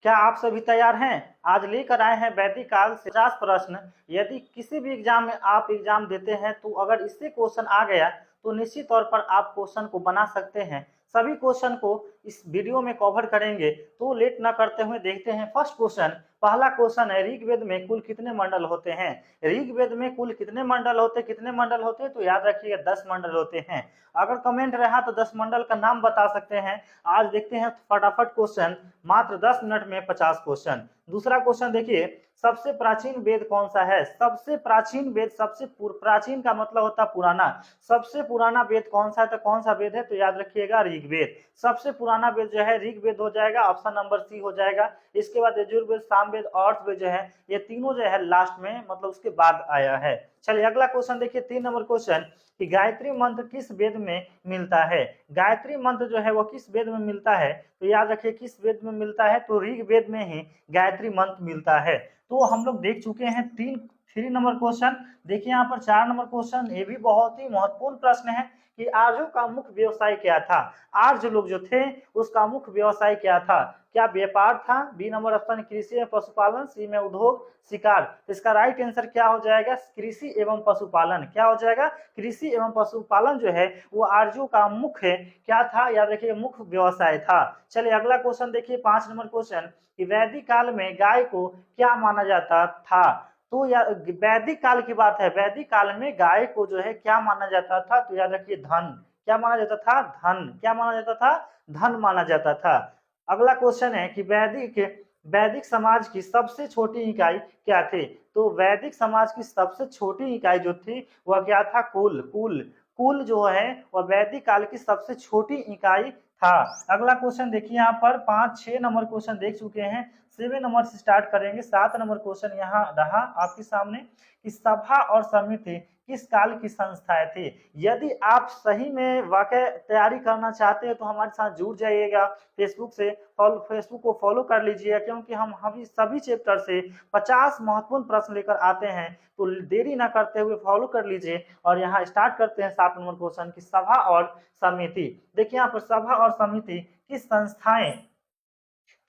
क्या आप सभी तैयार हैं? आज लेकर आए हैं वैदिक काल से 50 प्रश्न। यदि किसी भी एग्जाम में आप एग्जाम देते हैं तो अगर इससे क्वेश्चन आ गया तो निश्चित तौर पर आप क्वेश्चन को बना सकते हैं। सभी क्वेश्चन को इस वीडियो में कवर करेंगे, तो लेट न करते हुए देखते हैं फर्स्ट क्वेश्चन। पहला क्वेश्चन है, ऋग्वेद में कुल कितने मंडल होते हैं? ऋग्वेद में कुल कितने मंडल होते हैं? तो याद रखिएगा 10 मंडल होते हैं। अगर कमेंट रहा तो 10 मंडल का नाम बता सकते हैं। आज देखते हैं फटाफट क्वेश्चन, मात्र 10 मिनट में 50 क्वेश्चन। दूसरा क्वेश्चन देखिए, सबसे प्राचीन वेद कौन सा है? सबसे प्राचीन वेद, प्राचीन का मतलब होता है पुराना। सबसे पुराना वेद कौन सा है? तो कौन सा वेद है? तो याद रखिएगा ऋग्वेद। सबसे पुराना वेद जो है ऋग्वेद हो जाएगा, ऑप्शन नंबर सी हो जाएगा। इसके बाद यजुर्वेद, सामवेद, अर्थवेद जो है, ये तीनों जो है लास्ट में, मतलब उसके बाद आया है। चलिए अगला क्वेश्चन देखिए, 3 नंबर क्वेश्चन, कि गायत्री मंत्र किस वेद में मिलता है? गायत्री मंत्र जो है वो किस वेद में मिलता है? तो याद रखिए किस वेद में मिलता है? तो ऋग्वेद में ही गायत्री मंत्र मिलता है। तो हम लोग देख चुके हैं 3 नंबर क्वेश्चन। देखिए यहाँ पर 4 नंबर क्वेश्चन, ये भी बहुत ही महत्वपूर्ण प्रश्न है कि आर्यों का मुख्य व्यवसाय क्या था? आर्य लोग जो थे उसका मुख्य व्यवसाय क्या था? क्या व्यापार था? बी नंबर ऑप्शन कृषि एवं पशुपालन, सी में उद्योग, शिकार। इसका राइट आंसर क्या हो जाएगा? कृषि एवं पशुपालन। क्या हो जाएगा? कृषि एवं पशुपालन जो है वो आर्यों का मुख्य क्या था? याद रखिए मुख्य व्यवसाय था। चलिए अगला क्वेश्चन देखिए, 5 नंबर क्वेश्चन, कि वैदिक काल में गाय को क्या माना जाता था? तो यार वैदिक काल की बात है, वैदिक काल में गाय को जो है क्या माना जाता था? तो याद रखिए धन। क्या माना जाता था? धन। क्या माना जाता था? धन माना जाता था। अगला क्वेश्चन है कि वैदिक वैदिक समाज की सबसे छोटी इकाई क्या थी? तो वैदिक समाज की सबसे छोटी इकाई जो थी वह क्या था? कुल। कुल कुल जो है वह वैदिक काल की सबसे छोटी इकाई था। अगला क्वेश्चन देखिए, यहाँ पर 5-6 नंबर क्वेश्चन देख चुके हैं, 7 नंबर से स्टार्ट करेंगे। 7 नंबर क्वेश्चन यहाँ रहा आपके सामने, कि सभा और समिति किस काल की संस्थाएं थी? यदि आप सही में वाकई तैयारी करना चाहते हैं तो हमारे साथ जुड़ जाइएगा फेसबुक से। फेसबुक को फॉलो कर लीजिए, क्योंकि हम सभी चैप्टर से 50 महत्वपूर्ण प्रश्न लेकर आते हैं। तो देरी ना करते हुए फॉलो कर लीजिए। और यहाँ स्टार्ट करते हैं 7 नंबर क्वेश्चन की सभा और समिति। देखिए यहाँ पर सभा और समिति किस संस्थाएं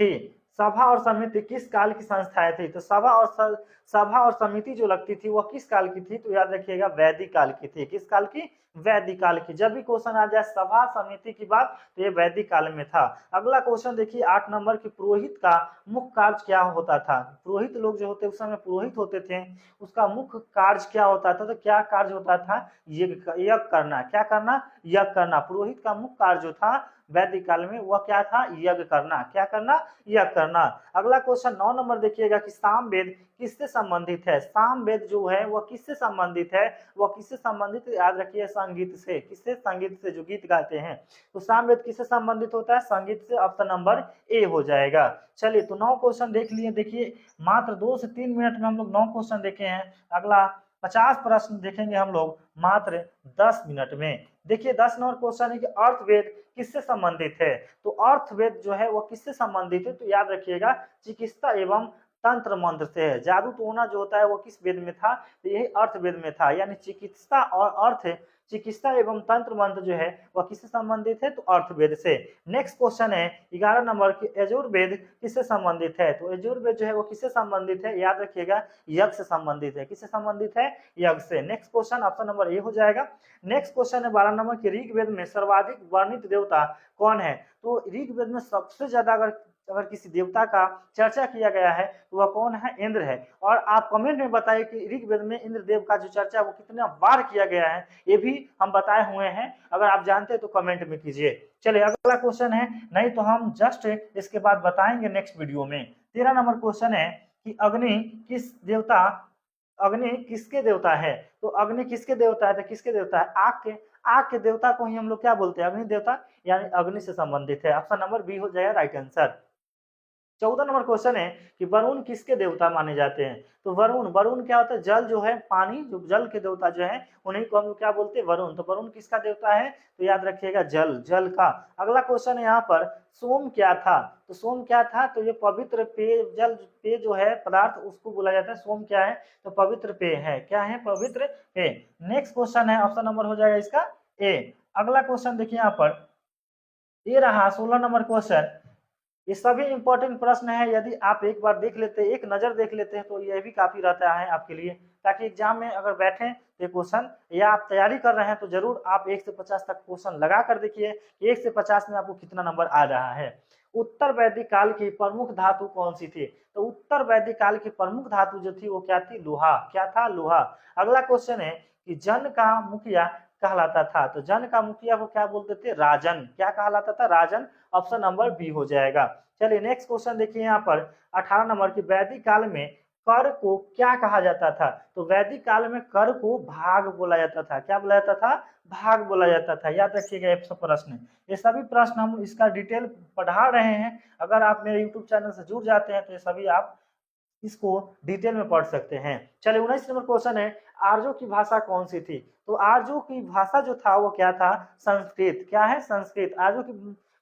थी? सभा और समिति किस काल की संस्थाएं थी? तो सभा और समिति जो लगती थी वह किस काल की थी? तो याद रखिएगा वैदिक काल की थी। किस काल की? वैदिक काल की। जब भी क्वेश्चन आ जाए सभा समिति की बात तो ये वैदिक काल में था। अगला क्वेश्चन देखिए 8 नंबर की, पुरोहित का मुख्य कार्य क्या होता था? पुरोहित लोग जो होते उस समय पुरोहित होते थे, उसका मुख्य कार्य क्या होता था? तो क्या कार्य होता था? यज्ञ करना। क्या करना? यज्ञ करना। पुरोहित का मुख्य कार्य जो था वैदिक काल में वह क्या था? यज्ञ करना। क्या करना? यज्ञ करना। अगला क्वेश्चन 9 नंबर देखिएगा, कि सामवेद किससे संबंधित है? सामवेद जो है वह किससे संबंधित है? वह किससे संबंधित? याद रखिए संगीत से। किससे? संगीत से, जो गीत गाते हैं। तो सामवेद किससे संबंधित होता है? संगीत से। ऑप्शन नंबर ए हो जाएगा। चलिए तो 9 क्वेश्चन देख लिए। देखिए मात्र 2 से 3 मिनट में हम लोग 9 क्वेश्चन देखे हैं। अगला 50 प्रश्न देखेंगे हम लोग मात्र 10 मिनट में। देखिए 10 नंबर क्वेश्चन है कि अर्थवेद किससे संबंधित है? तो अर्थवेद जो है वो किससे संबंधित है? तो याद रखिएगा चिकित्सा एवं तंत्र मंत्र से है। जादू टोना जो होता है वो किस वेद में था? तो यही अर्थवेद में था। यानी चिकित्सा और अर्थ, चिकित्सा एवं तंत्र मंत्र जो है वह किससे संबंधित है? तो अर्थवेद से। नेक्स्ट क्वेश्चन है 11 नंबर की, यजुर्वेद किससे संबंधित है? तो यजुर्वेद जो है वो किससे संबंधित है? याद रखिएगा यज्ञ से संबंधित है। किससे संबंधित है? यज्ञ से। Next question option number A हो जाएगा। नेक्स्ट क्वेश्चन है 12 नंबर की, ऋग्वेद में सर्वाधिक वर्णित देवता कौन है? तो ऋग्वेद में सबसे ज्यादा अगर किसी देवता का चर्चा किया गया है तो वह कौन है? इंद्र है। और आप कमेंट में बताइए कि ऋग्वेद में इंद्र देव का जो चर्चा वो कितना बार किया गया है, ये भी हम बताए हुए हैं। अगर आप जानते हैं तो कमेंट में कीजिए। चलिए अगला क्वेश्चन है, नहीं तो हम जस्ट इसके बाद बताएंगे नेक्स्ट वीडियो में। 13 नंबर क्वेश्चन है कि अग्नि किसके देवता है? तो अग्नि किसके देवता है? तो किसके देवता है? आग के देवता को ही हम लोग क्या बोलते हैं? अग्नि देवता। यानी अग्नि से संबंधित है। ऑप्शन नंबर बी हो जाएगा राइट आंसर। 14 नंबर क्वेश्चन है कि वरुण किसके देवता माने जाते हैं? तो वरुण क्या होता है? जल जो है, पानी, जो जल के देवता जो है उन्हीं को हम लोग क्या बोलते हैं? वरुण। तो वरुण किसका देवता है? तो याद रखिएगा जल का। अगला क्वेश्चन है यहाँ पर, सोम क्या था? तो सोम क्या था? तो ये पवित्र पेय, जल पेय जो है पदार्थ उसको बोला जाता है सोम। क्या है? तो पवित्र पेय है। क्या है? पवित्र पेय। नेक्स्ट क्वेश्चन है, ऑप्शन नंबर हो जाएगा इसका ए। अगला क्वेश्चन देखिए यहाँ पर, ये रहा 16 नंबर क्वेश्चन, ये सभी इंपॉर्टेंट प्रश्न है, यदि आप एक बार देख लेते हैं, एक नज़र देख लेते हैं तो यह भी काफ़ी रहता है आपके लिए, ताकि एग्जाम में अगर बैठें तो क्वेश्चन या आप तैयारी कर रहे हैं तो जरूर आप 1 से 50 तक क्वेश्चन लगा कर देखिए कि 1 से 50 में आपको कितना नंबर आ रहा है। उत्तर वैदिक काल की प्रमुख धातु कौन सी थी? तो उत्तर वैदिक काल की प्रमुख धातु जो थी वो क्या थी? लोहा। क्या था? लोहा। अगला क्वेश्चन है कि जन का मुखिया कहलाता था, तो जन का मुखिया को क्या बोलते थे? राजन। क्या कहलाता था? राजन। ऑप्शन नंबर बी हो जाएगा। चलिए नेक्स्ट क्वेश्चन देखिए यहाँ पर 18 नंबर की, वैदिक काल में कर को क्या कहा जाता था? तो वैदिक काल में कर को भाग बोला जाता था। क्या बोला जाता था? भाग बोला जाता था। याद रखिएगा ये सब प्रश्न, ये सभी प्रश्न हम इसका डिटेल पढ़ा रहे हैं। अगर आप मेरे यूट्यूब चैनल से जुड़ जाते हैं तो ये सभी आप इसको डिटेल में पढ़ सकते हैं। चलिए 19 नंबर क्वेश्चन है, आर्यों की भाषा कौन सी थी? तो आर्यों की भाषा जो था वो क्या था? संस्कृत। क्या है? संस्कृत। आर्यों की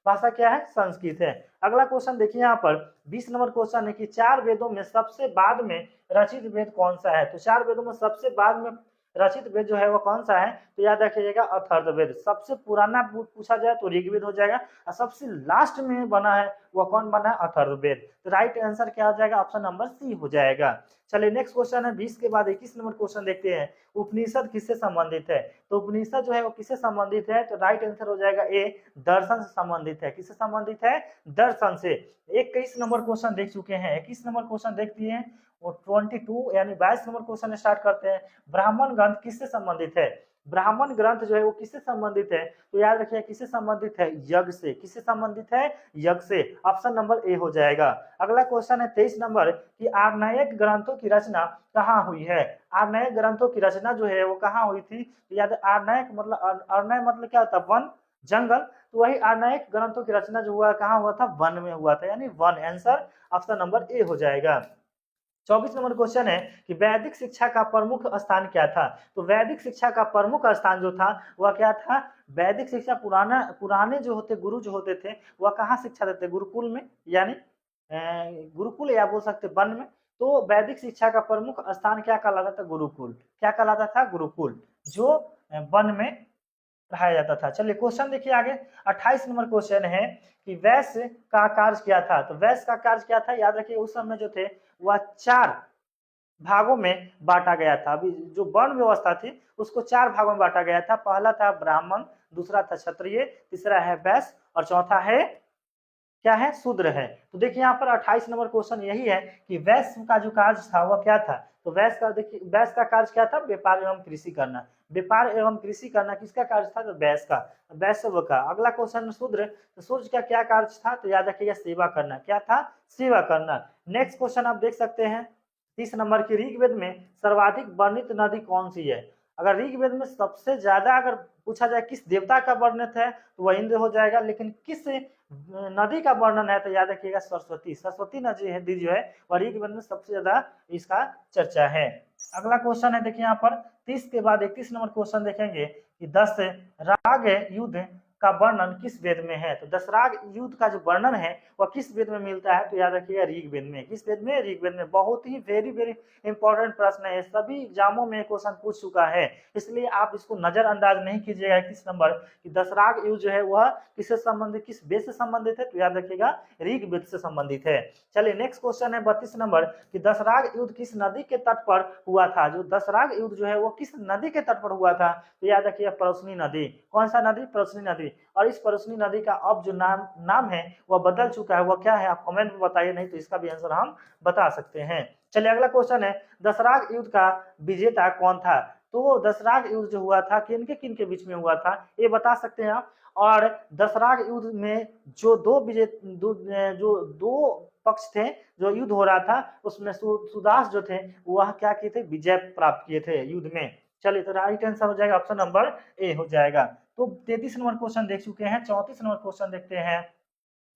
भाषा क्या है? संस्कृत है। अगला क्वेश्चन देखिए यहाँ पर 20 नंबर क्वेश्चन है कि 4 वेदों में सबसे बाद में रचित वेद कौन सा है? तो 4 वेदों में सबसे बाद में रचित वेद जो है वो कौन सा है? तो याद रखिएगा अथर्ववेद। सबसे पुराना पूछा जाए तो ऋग्वेद हो जाएगा, और सबसे लास्ट में बना है वो कौन बना है? अथर्ववेद। तो राइट आंसर क्या हो जाएगा? ऑप्शन नंबर सी हो जाएगा। चलिए नेक्स्ट क्वेश्चन है 20 के बाद 21 नंबर क्वेश्चन देखते हैं, उपनिषद किससे संबंधित है? तो उपनिषद जो है वो किससे संबंधित है? तो राइट आंसर हो जाएगा ए, दर्शन से संबंधित है। किससे संबंधित है? दर्शन से। 21 नंबर क्वेश्चन देख चुके हैं, 21 नंबर क्वेश्चन देखते हैं वो 22 यानी 22 नंबर क्वेश्चन स्टार्ट करते हैं। ब्राह्मण ग्रंथ किससे संबंधित है? ब्राह्मण ग्रंथ जो है वो किससे संबंधित है? तो याद रखिए किससे संबंधित है? यज्ञ से। किससे संबंधित है? यज्ञ से। ऑप्शन नंबर ए हो जाएगा। अगला क्वेश्चन है 23 नंबर कि आर्णयक ग्रंथों की रचना कहाँ हुई है? आर्णयक ग्रंथों की रचना जो है वो कहाँ हुई थी? तो याद आर्णयक मतलब आर्णय मतलब क्या होता है? वन, जंगल। तो वही आर्णयक ग्रंथों की रचना जो हुआ कहाँ हुआ था? वन में हुआ था, यानी one. Answer option number A हो जाएगा। 24 नंबर क्वेश्चन है कि वैदिक शिक्षा का प्रमुख स्थान क्या था? तो वैदिक शिक्षा का प्रमुख स्थान जो था वह क्या था? वैदिक शिक्षा पुराने जो होते गुरु जो होते थे वह कहाँ शिक्षा देते? गुरुकुल में, यानी गुरुकुल या बोल सकते वन में। तो वैदिक शिक्षा का प्रमुख स्थान क्या कहलाता था? गुरुकुल। क्या कहलाता था? गुरुकुल, जो वन में पढ़ाया जाता था। चलिए क्वेश्चन देखिए आगे 28 नंबर क्वेश्चन है कि वैश्य का कार्य क्या था? तो वैश्य का कार्य क्या था? याद रखिए उस समय जो थे वह 4 भागों में बांटा गया था। अभी जो वर्ण व्यवस्था थी उसको 4 भागों में बांटा गया था। पहला था ब्राह्मण, दूसरा था क्षत्रिय, तीसरा है वैश्य और चौथा है क्या है? शूद्र है। तो देखिए यहाँ पर 28 नंबर क्वेश्चन यही है कि वैश्य का जो कार्य था वह क्या था? तो वैश्य का देखिए, वैश्य का कार्य क्या था? व्यापार एवं कृषि करना। व्यापार एवं कृषि करना किसका कार्य था? तो वैश्य का, वैश्य का। अगला क्वेश्चन शूद्र, तो शूद्र का क्या कार्य था? तो याद रखिएगा सेवा करना। क्या था? सेवा करना। नेक्स्ट क्वेश्चन आप देख सकते हैं 30 नंबर की, ऋग्वेद में सर्वाधिक वर्णित नदी कौन सी है? अगर ऋग्वेद में सबसे ज्यादा अगर पूछा जाए किस देवता का वर्णित है तो वह इंद्र हो जाएगा, लेकिन किस नदी का वर्णन है तो याद रखिएगा सरस्वती। सरस्वती नदी जो है वह ऋग्वेद में सबसे ज्यादा इसका चर्चा है। अगला क्वेश्चन है देखिए यहाँ पर 30 के बाद 31 नंबर क्वेश्चन देखेंगे कि 10 राग युद्ध का वर्णन किस वेद में है? तो दशराग युद्ध का जो वर्णन है वह किस वेद में मिलता है? तो याद रखिएगा ऋग्वेद में। किस वेद में? ऋग्वेद में। बहुत ही वेरी वेरी इंपॉर्टेंट प्रश्न है, सभी एग्जामों में क्वेश्चन पूछ चुका है, इसलिए आप इसको नजरअंदाज नहीं कीजिएगा। 21 नंबर कि दशराग युद्ध जो है वह किससे संबंधित, किस वेद से संबंधित है? तो याद रखिएगा ऋग्वेद से संबंधित है। चलिए नेक्स्ट क्वेश्चन है 32 नंबर कि दशराग युद्ध किस नदी के तट पर हुआ था? जो दशराग युद्ध जो है वो किस नदी के तट पर हुआ था? तो याद रखिएगा परोसनी नदी। कौन सा नदी? परोसनी नदी। और इस परोसनी नदी का अब जो नाम है वह बदल चुका है, वह क्या है? आप कमेंट में बताइए, नहीं तो इसका भी आंसर हम बता सकते हैं। चलिए अगला क्वेश्चन है दशराग युद्ध का विजेता कौन था? तो दशराग युद्ध जो हुआ था किन के बीच में हुआ था ये बता सकते हैं आप। और दशराग युद्ध में जो दो पक्ष थे, जो युद्ध हो रहा था उसमें सुदास जो थे वह क्या किए थे? विजय प्राप्त किए थे युद्ध में। चलिए तो राइट आंसर हो जाएगा ऑप्शन नंबर ए हो जाएगा। तो 33 नंबर क्वेश्चन देख चुके हैं। 34 नंबर क्वेश्चन देखते हैं।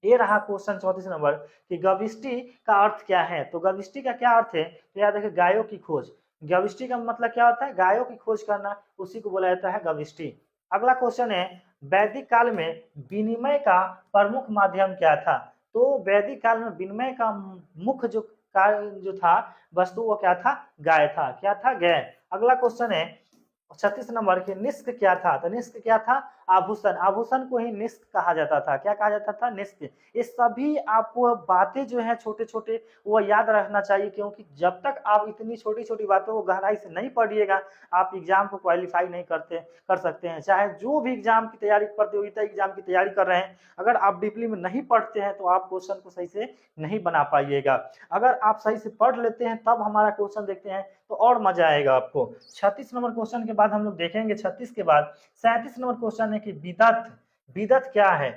ये रहा क्वेश्चन 34 नंबर कि गविष्टि का अर्थ क्या है? तो गविष्टि का क्या अर्थ है? तो याद रखिए गायों की खोज। गविष्टि का मतलब क्या होता है? गायों की खोज करना, उसी को बोला जाता है गविष्टि। अगला क्वेश्चन है वैदिक काल में विनिमय का प्रमुख माध्यम क्या था? तो वैदिक काल में विनिमय का मुख्य जो कार्य जो था वस्तु वो क्या था? गाय था। क्या था? गाय। अगला क्वेश्चन है 36 नंबर के निष्क क्या था? तो निष्क क्या था? आभूषण, आभूषण को ही निष्क कहा जाता था। क्या कहा जाता था? निष्क। ये सभी आपको बातें जो है छोटे छोटे वो याद रखना चाहिए, क्योंकि जब तक आप इतनी छोटी छोटी बातों को गहराई से नहीं पढ़िएगा आप एग्जाम को क्वालिफाई नहीं कर सकते हैं। चाहे जो भी एग्जाम की तैयारी, प्रतियोगिता एग्जाम की तैयारी कर रहे हैं, अगर आप डीपली में नहीं पढ़ते हैं तो आप क्वेश्चन को सही से नहीं बना पाइएगा। अगर आप सही से पढ़ लेते हैं तब हमारा क्वेश्चन देखते हैं तो और मजा आएगा आपको। 36 नंबर क्वेश्चन के बाद हम लोग देखेंगे, 36 के बाद 37 नंबर क्वेश्चन है कि विदत, विदत क्या है?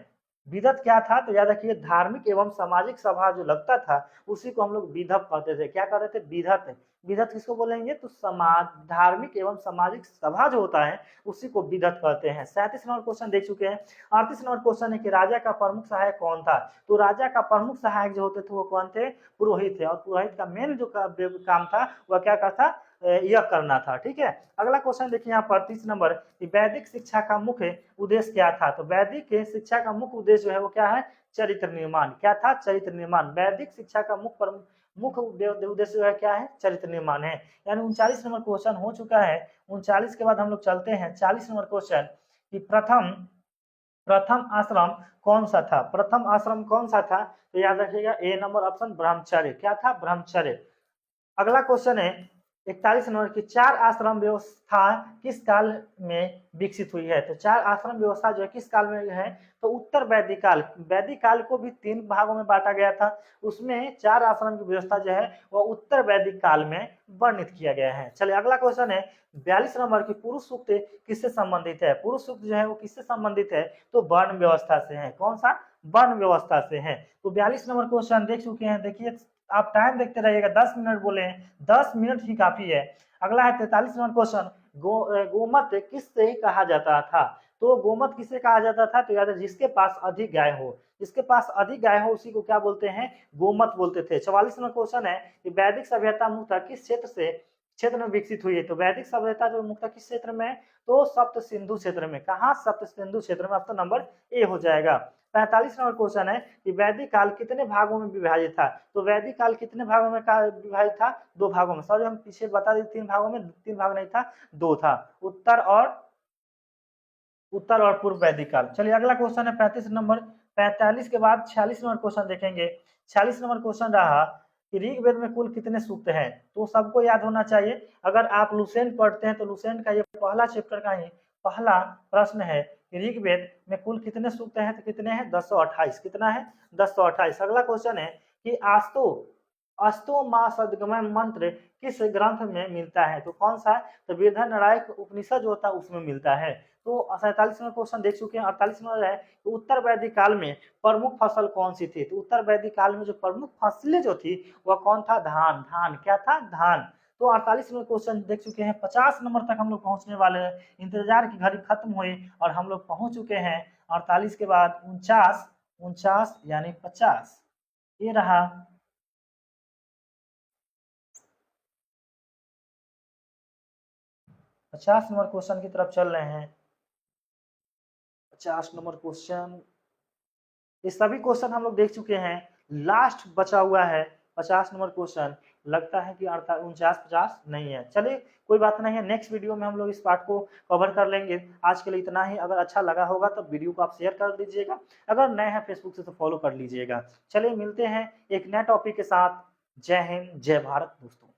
विदत क्या था? तो याद रखिए धार्मिक एवं सामाजिक सभा जो लगता था उसी को हम लोग विधत कहते थे। क्या कहते थे? विधत। विधत किसको बोलेंगे? तो समाज, धार्मिक एवं सामाजिक सभा जो होता है उसी को विधत कहते हैं। 37 नंबर क्वेश्चन देख चुके हैं। 38 नंबर क्वेश्चन है कि राजा का प्रमुख सहायक कौन था? तो राजा का प्रमुख सहायक जो होते थे वो कौन थे? पुरोहित थे। और पुरोहित का मेन जो काम था वह क्या करता? यह करना था। ठीक है, अगला क्वेश्चन देखिए यहाँ पर 30 नंबर, वैदिक शिक्षा का मुख्य उद्देश्य क्या था? तो वैदिक शिक्षा का मुख्य उद्देश्य जो है वो क्या है? चरित्र निर्माण। क्या था? चरित्र निर्माण। वैदिक शिक्षा का मुख्य उद्देश्य जो है क्या है? चरित्र निर्माण है। यानी 39 नंबर क्वेश्चन हो चुका है। 39 के बाद हम लोग चलते हैं 40 नंबर क्वेश्चन कि प्रथम प्रथम आश्रम कौन सा था? प्रथम आश्रम कौन सा था? तो याद रखिएगा ए नंबर ऑप्शन ब्रह्मचर्य। क्या था? ब्रह्मचर्य। अगला क्वेश्चन है 41 नंबर की चार आश्रम व्यवस्था किस काल में विकसित हुई है? तो चार आश्रम व्यवस्था जो है किस काल में है? तो उत्तर वैदिक काल। वैदिक काल को भी 3 भागों में बांटा गया था, उसमें चार आश्रम की व्यवस्था जो है वह उत्तर वैदिक काल में वर्णित किया गया है। चलिए अगला क्वेश्चन है 42 नंबर की पुरुष सूक्त किससे संबंधित है? पुरुष सूक्त जो है वो किससे संबंधित है? तो वर्ण व्यवस्था से है। कौन सा? वर्ण व्यवस्था से है। तो 42 नंबर क्वेश्चन देख चुके हैं। देखिए आप टाइम देखते रहिएगा, 10 मिनट बोले हैं, 10 मिनट ही काफी है। अगला है 43 नंबर क्वेश्चन, गोमत किससे कहा जाता था? तो गोमत किसे कहा जाता था? तो याद है जिसके पास अधिक गाय हो, जिसके पास अधिक गाय हो उसी को क्या बोलते हैं? गोमत बोलते थे। 44 नंबर क्वेश्चन है कि वैदिक सभ्यता मुख्यतः किस क्षेत्र में विकसित हुई है? तो वैदिक सभ्यता जो मुख्यतः किस क्षेत्र में? तो सप्त सिंधु क्षेत्र में। कहा? सप्त सिंधु क्षेत्र में। ऑप्शन नंबर ए हो जाएगा। 45 नंबर क्वेश्चन है कि वैदिक काल कितने भागों में विभाजित था? तो वैदिक काल कितने भागों में विभाजित था? 2 भागों में। सॉरी हम पीछे बता दें 3 भागों में, 3 भाग नहीं था, 2 था। उत्तर और पूर्व वैदिक काल। चलिए अगला क्वेश्चन है 35 नंबर। 45 के बाद 46 नंबर क्वेश्चन देखेंगे। 46 नंबर क्वेश्चन रहा कि ऋग्वेद में कुल कितने सूक्त हैं? तो सबको याद होना चाहिए। अगर आप लुसेंट पढ़ते हैं तो लुसेंट का ये पहला चैप्टर का ही पहला प्रश्न है कि ऋग्वेद में कुल कितने सूक्त हैं? तो कितने हैं? 1028। कितना है? 1028। अगला क्वेश्चन है कि आस्तो अस्तो मां सदगमय मंत्र किस ग्रंथ में मिलता है? तो कौन सा है? तो बृहन्नारायण उपनिषद जो होता है उसमें मिलता है। तो 47 में क्वेश्चन देख चुके हैं। 48 में है तो उत्तर वैदिक काल में प्रमुख फसल कौन सी थी? तो उत्तर वैदिक काल में जो प्रमुख फसलें जो थी वह कौन था? धान। धान। क्या था? धान। तो 48 में क्वेश्चन देख चुके हैं। 50 नंबर तक हम लोग पहुंचने वाले हैं। इंतजार की घड़ी खत्म हुई और हम लोग पहुंच चुके हैं 48 के बाद 49, 49 यानी 50। ये रहा 50 नंबर क्वेश्चन की तरफ चल रहे हैं। 50 नंबर क्वेश्चन, ये सभी क्वेश्चन हम लोग देख चुके हैं। लास्ट बचा हुआ है 50 नंबर क्वेश्चन। लगता है कि 49 50 नहीं है। चलिए कोई बात नहीं है, नेक्स्ट वीडियो में हम लोग इस पार्ट को कवर कर लेंगे। आज के लिए इतना ही। अगर अच्छा लगा होगा तो वीडियो को आप शेयर कर दीजिएगा। अगर नए हैं फेसबुक से तो फॉलो कर लीजिएगा। चलिए मिलते हैं एक नए टॉपिक के साथ। जय हिंद, जय भारत दोस्तों।